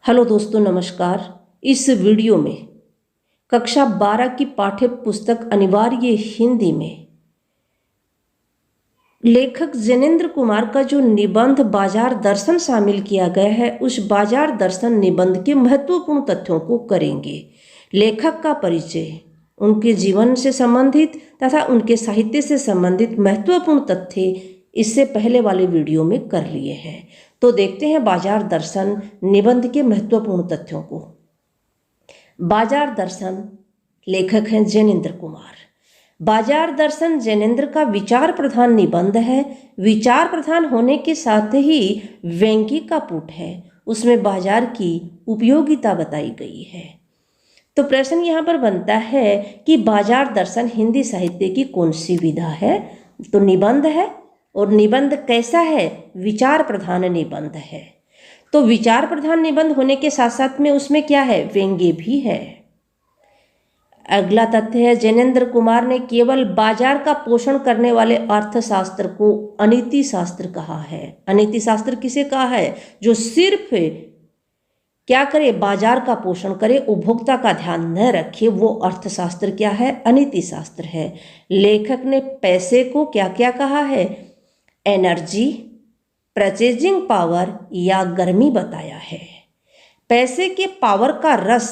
Hello दोस्तों, नमस्कार। इस वीडियो में कक्षा 12 की पाठ्य पुस्तक अनिवार्य हिंदी में लेखक जैनेंद्र कुमार का जो निबंध बाजार दर्शन शामिल किया गया है, उस बाजार दर्शन निबंध के महत्वपूर्ण तथ्यों को करेंगे। लेखक का परिचय, उनके जीवन से संबंधित तथा उनके साहित्य से संबंधित महत्वपूर्ण तथ्य इससे पहले वाले वीडियो में कर लिए हैं। तो देखते हैं बाजार दर्शन निबंध के महत्वपूर्ण तथ्यों को। बाजार दर्शन, लेखक हैं जैनेंद्र कुमार। बाजार दर्शन जैनेंद्र का विचार प्रधान निबंध है। विचार प्रधान होने के साथ ही व्यंग्य का पुट है, उसमें बाजार की उपयोगिता बताई गई है। तो प्रश्न यहाँ पर बनता है कि बाजार दर्शन हिंदी साहित्य की कौन सी विधा है? तो निबंध है। और निबंध कैसा है? विचार प्रधान निबंध है। तो विचार प्रधान निबंध होने के साथ साथ में उसमें क्या है? व्यंग्य भी है। अगला तथ्य है, जैनेंद्र कुमार ने केवल बाजार का पोषण करने वाले अर्थशास्त्र को अनीति शास्त्र कहा है। अनीति शास्त्र किसे कहा है? जो सिर्फ क्या करे? बाजार का पोषण करे, उपभोक्ता का ध्यान न रखे, वो अर्थशास्त्र क्या है? अनीति शास्त्र है। लेखक ने पैसे को क्या क्या कहा है? एनर्जी, परचेजिंग पावर या गर्मी बताया है। पैसे के पावर का रस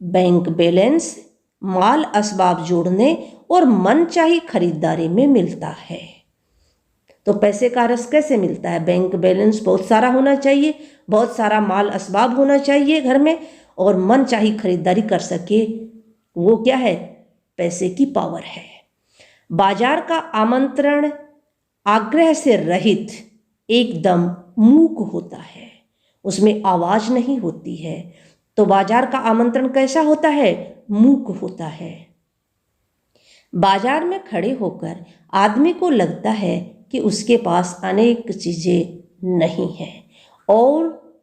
बैंक बैलेंस, माल असबाब जोड़ने और मनचाही खरीदारी में मिलता है। तो पैसे का रस कैसे मिलता है? बैंक बैलेंस बहुत सारा होना चाहिए, बहुत सारा माल असबाब होना चाहिए घर में, और मनचाही खरीदारी कर सके, वो क्या है? पैसे की पावर है। बाजार का आमंत्रण आग्रह से रहित एकदम मूक होता है, उसमें आवाज नहीं होती है। तो बाजार का आमंत्रण कैसा होता है? मूक होता है। बाजार में खड़े होकर आदमी को लगता है कि उसके पास अनेक चीजें नहीं हैं और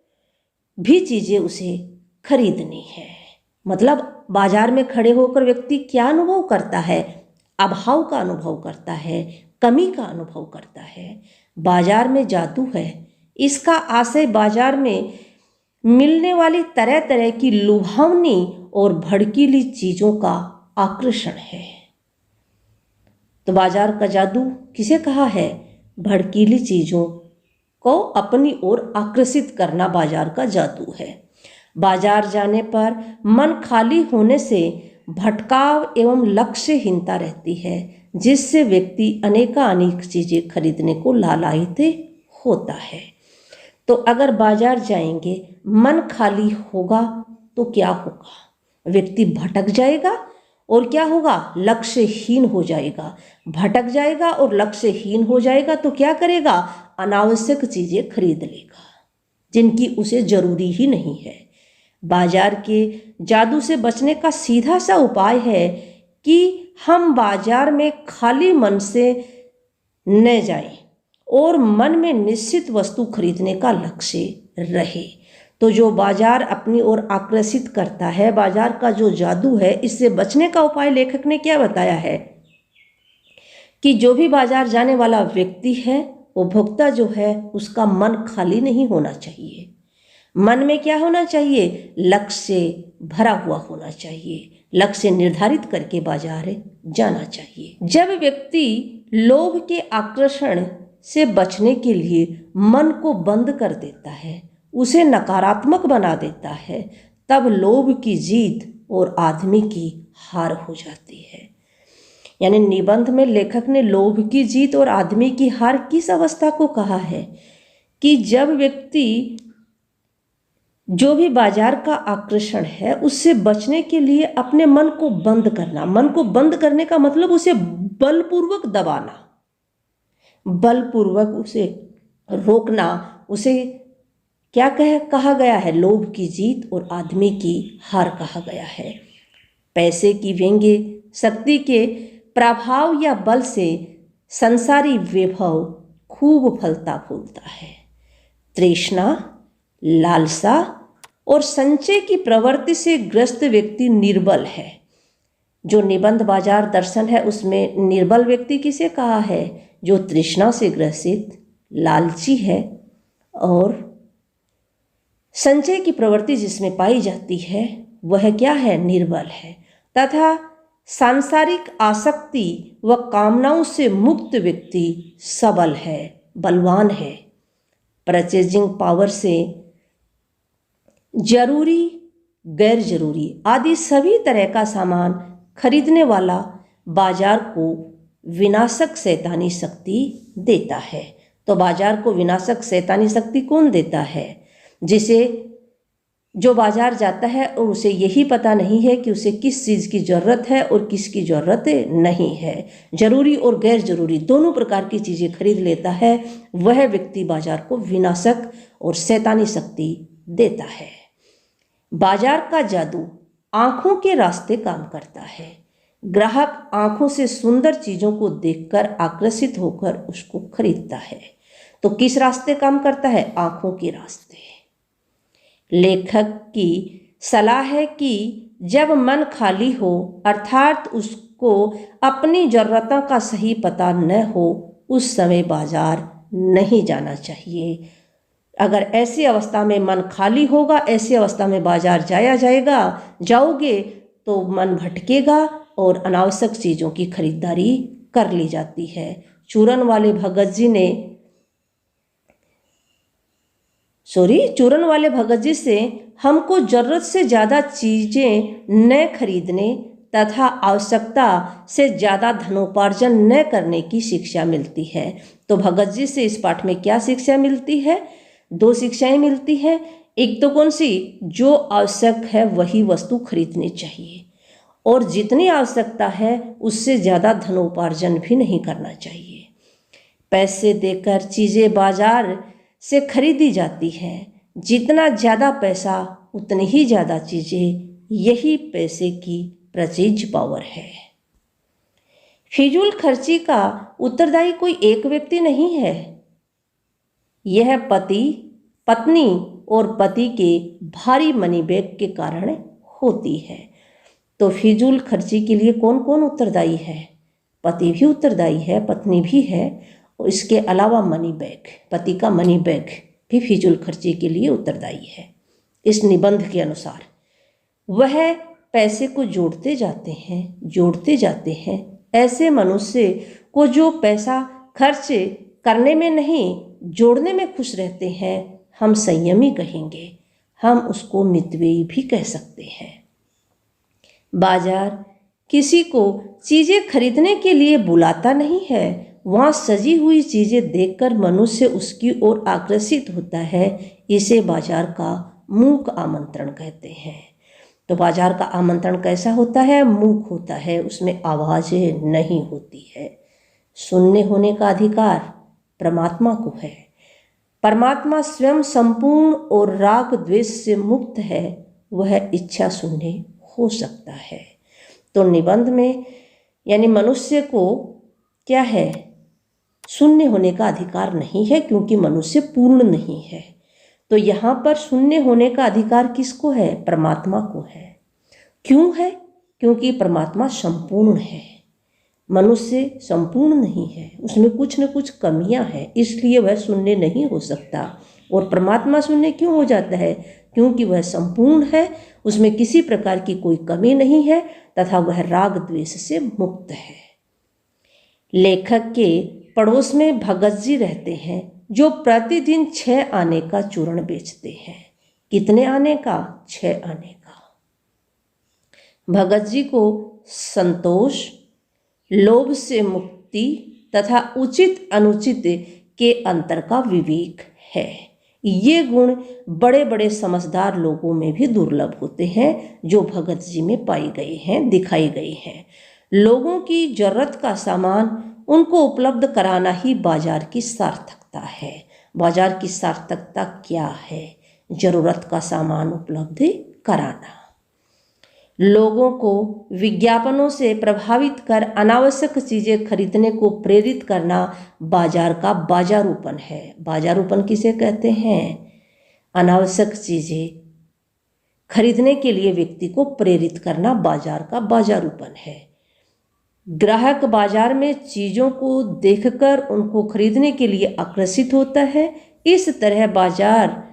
भी चीजें उसे खरीदनी है। मतलब बाजार में खड़े होकर व्यक्ति क्या अनुभव करता है? अभाव का अनुभव करता है, कमी का अनुभव करता है। बाजार में जादू है। इसका आशय बाजार में मिलने वाली तरह तरह की लुभावनी और भड़कीली चीजों का आकर्षण है। तो बाजार का जादू किसे कहा है? भड़कीली चीजों को अपनी ओर आकर्षित करना बाजार का जादू है। बाजार जाने पर मन खाली होने से भटकाव एवं लक्ष्यहीनता रहती है, जिससे व्यक्ति अनेकानेक चीजें खरीदने को लालायित होता है। तो अगर बाजार जाएंगे, मन खाली होगा तो क्या होगा? व्यक्ति भटक जाएगा और क्या होगा? लक्ष्यहीन हो जाएगा। भटक जाएगा और लक्ष्यहीन हो जाएगा तो क्या करेगा? अनावश्यक चीजें खरीद लेगा जिनकी उसे जरूरी ही नहीं है। बाजार के जादू से बचने का सीधा सा उपाय है कि हम बाजार में खाली मन से न जाएं और मन में निश्चित वस्तु खरीदने का लक्ष्य रहे। तो जो बाजार अपनी ओर आकर्षित करता है, बाजार का जो जादू है, इससे बचने का उपाय लेखक ने क्या बताया है कि जो भी बाजार जाने वाला व्यक्ति है, उपभोक्ता जो है, उसका मन खाली नहीं होना चाहिए। मन में क्या होना चाहिए? लक्ष्य भरा हुआ होना चाहिए। लक्ष्य निर्धारित करके बाजार जाना चाहिए। जब व्यक्ति लोभ के आकर्षण से बचने के लिए मन को बंद कर देता है, उसे नकारात्मक बना देता है, तब लोभ की जीत और आदमी की हार हो जाती है। यानी निबंध में लेखक ने लोभ की जीत और आदमी की हार किस अवस्था को कहा है कि जब व्यक्ति जो भी बाजार का आकर्षण है उससे बचने के लिए अपने मन को बंद करना। मन को बंद करने का मतलब उसे बलपूर्वक दबाना, बलपूर्वक उसे रोकना। उसे क्या कहा गया है? लोभ की जीत और आदमी की हार कहा गया है। पैसे की व्यंग्य शक्ति के प्रभाव या बल से संसारी वैभव खूब फलता फूलता है। तृष्णा, लालसा और संचय की प्रवृत्ति से ग्रस्त व्यक्ति निर्बल है। जो निबंध बाजार दर्शन है उसमें निर्बल व्यक्ति किसे कहा है? जो तृष्णा से ग्रसित, लालची है और संचय की प्रवृत्ति जिसमें पाई जाती है वह क्या है? निर्बल है। तथा सांसारिक आसक्ति व कामनाओं से मुक्त व्यक्ति सबल है, बलवान है। परचेजिंग पावर से जरूरी, गैर जरूरी आदि सभी तरह का सामान खरीदने वाला बाजार को विनाशक शैतानी शक्ति देता है। तो बाजार को विनाशक शैतानी शक्ति कौन देता है? जिसे जो बाजार जाता है और उसे यही पता नहीं है कि उसे किस चीज़ की ज़रूरत है और किसकी ज़रूरत नहीं है, जरूरी और गैर जरूरी दोनों प्रकार की चीज़ें खरीद लेता है, वह व्यक्ति बाजार को विनाशक और शैतानी शक्ति देता है। बाजार का जादू आंखों के रास्ते काम करता है। ग्राहक आंखों से सुंदर चीज़ों को देखकर आकर्षित होकर उसको खरीदता है। तो किस रास्ते काम करता है? आंखों के रास्ते। लेखक की सलाह है कि जब मन खाली हो अर्थात उसको अपनी ज़रूरतों का सही पता न हो, उस समय बाजार नहीं जाना चाहिए। अगर ऐसी अवस्था में मन खाली होगा, ऐसी अवस्था में बाजार जाओगे तो मन भटकेगा और अनावश्यक चीज़ों की खरीदारी कर ली जाती है। चूरन वाले भगत जी से हमको ज़रूरत से ज़्यादा चीज़ें न खरीदने तथा आवश्यकता से ज़्यादा धनोपार्जन न करने की शिक्षा मिलती है। तो भगत जी से इस पाठ में क्या शिक्षा मिलती है? 2 शिक्षाएं मिलती हैं। एक तो कौन सी? जो आवश्यक है वही वस्तु खरीदनी चाहिए और जितनी आवश्यकता है उससे ज़्यादा धनोपार्जन भी नहीं करना चाहिए। पैसे देकर चीज़ें बाजार से खरीदी जाती हैं। जितना ज़्यादा पैसा उतनी ही ज़्यादा चीज़ें, यही पैसे की परचेज पावर है। फिजूल खर्ची का उत्तरदायी कोई एक व्यक्ति नहीं है। यह पति, पत्नी और पति के भारी मनी बैग के कारण होती है। तो फिजूल खर्ची के लिए कौन कौन उत्तरदायी है? पति भी उत्तरदायी है, पत्नी भी है, और इसके अलावा मनी बैग, पति का मनी बैग भी फिजूल खर्ची के लिए उत्तरदायी है। इस निबंध के अनुसार वह पैसे को जोड़ते जाते हैं। ऐसे मनुष्य को जो पैसा खर्च करने में नहीं जोड़ने में खुश रहते हैं, हम संयमी कहेंगे, हम उसको मितव्ययी भी कह सकते हैं। बाजार किसी को चीज़ें खरीदने के लिए बुलाता नहीं है। वहाँ सजी हुई चीज़ें देखकर मनुष्य उसकी ओर आकर्षित होता है। इसे बाजार का मूक आमंत्रण कहते हैं। तो बाजार का आमंत्रण कैसा होता है? मूक होता है, उसमें आवाज़ें नहीं होती है। सुनने होने का अधिकार परमात्मा को है। परमात्मा स्वयं संपूर्ण और राग द्वेष से मुक्त है, वह इच्छा शून्य हो सकता है। तो निबंध में यानी मनुष्य को क्या है? शून्य होने का अधिकार नहीं है, क्योंकि मनुष्य पूर्ण नहीं है। तो यहाँ पर शून्य होने का अधिकार किसको है? परमात्मा को है। क्यों है? क्योंकि परमात्मा संपूर्ण है, मनुष्य संपूर्ण नहीं है, उसमें कुछ न कुछ कमियां हैं, इसलिए वह शून्य नहीं हो सकता। और परमात्मा शून्य क्यों हो जाता है? क्योंकि वह संपूर्ण है, उसमें किसी प्रकार की कोई कमी नहीं है तथा वह राग द्वेष से मुक्त है। लेखक के पड़ोस में भगत जी रहते हैं, जो प्रतिदिन 6 आने का चूर्ण बेचते हैं। कितने आने का? 6 आने का। भगत जी को संतोष, लोभ से मुक्ति तथा उचित अनुचित के अंतर का विवेक है। ये गुण बड़े बड़े समझदार लोगों में भी दुर्लभ होते हैं, जो भगत जी में पाए गए हैं, दिखाई गए हैं। लोगों की जरूरत का सामान उनको उपलब्ध कराना ही बाजार की सार्थकता है। बाजार की सार्थकता क्या है? जरूरत का सामान उपलब्ध कराना। लोगों को विज्ञापनों से प्रभावित कर अनावश्यक चीज़ें खरीदने को प्रेरित करना बाजार का बाजारूपन है। बाजारूपन किसे कहते हैं? अनावश्यक चीज़ें खरीदने के लिए व्यक्ति को प्रेरित करना बाजार का बाजारूपन है। ग्राहक बाजार में चीज़ों को देखकर उनको खरीदने के लिए आकर्षित होता है। इस तरह बाजार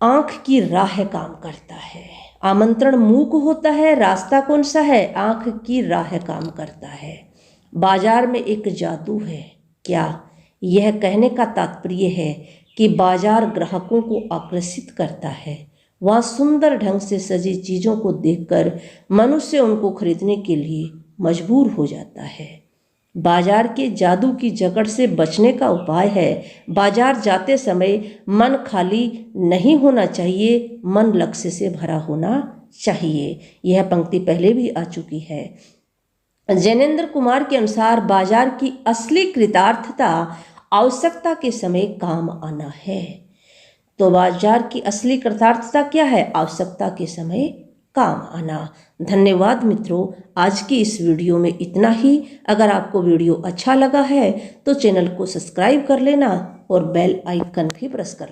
आंख की राह काम करता है। आमंत्रण मुंह को होता है, रास्ता कौन सा है? आंख की राह काम करता है। बाजार में एक जादू है। क्या यह कहने का तात्पर्य है कि बाजार ग्राहकों को आकर्षित करता है? वहाँ सुंदर ढंग से सजी चीज़ों को देखकर मनुष्य उनको खरीदने के लिए मजबूर हो जाता है। बाजार के जादू की जकड़ से बचने का उपाय है, बाजार जाते समय मन खाली नहीं होना चाहिए, मन लक्ष्य से भरा होना चाहिए। यह पंक्ति पहले भी आ चुकी है। जैनेन्द्र कुमार के अनुसार बाजार की असली कृतार्थता आवश्यकता के समय काम आना है। तो बाजार की असली कृतार्थता क्या है? आवश्यकता के समय काम आना। धन्यवाद मित्रों, आज की इस वीडियो में इतना ही। अगर आपको वीडियो अच्छा लगा है तो चैनल को सब्सक्राइब कर लेना और बेल आइकन भी प्रेस कर लेना।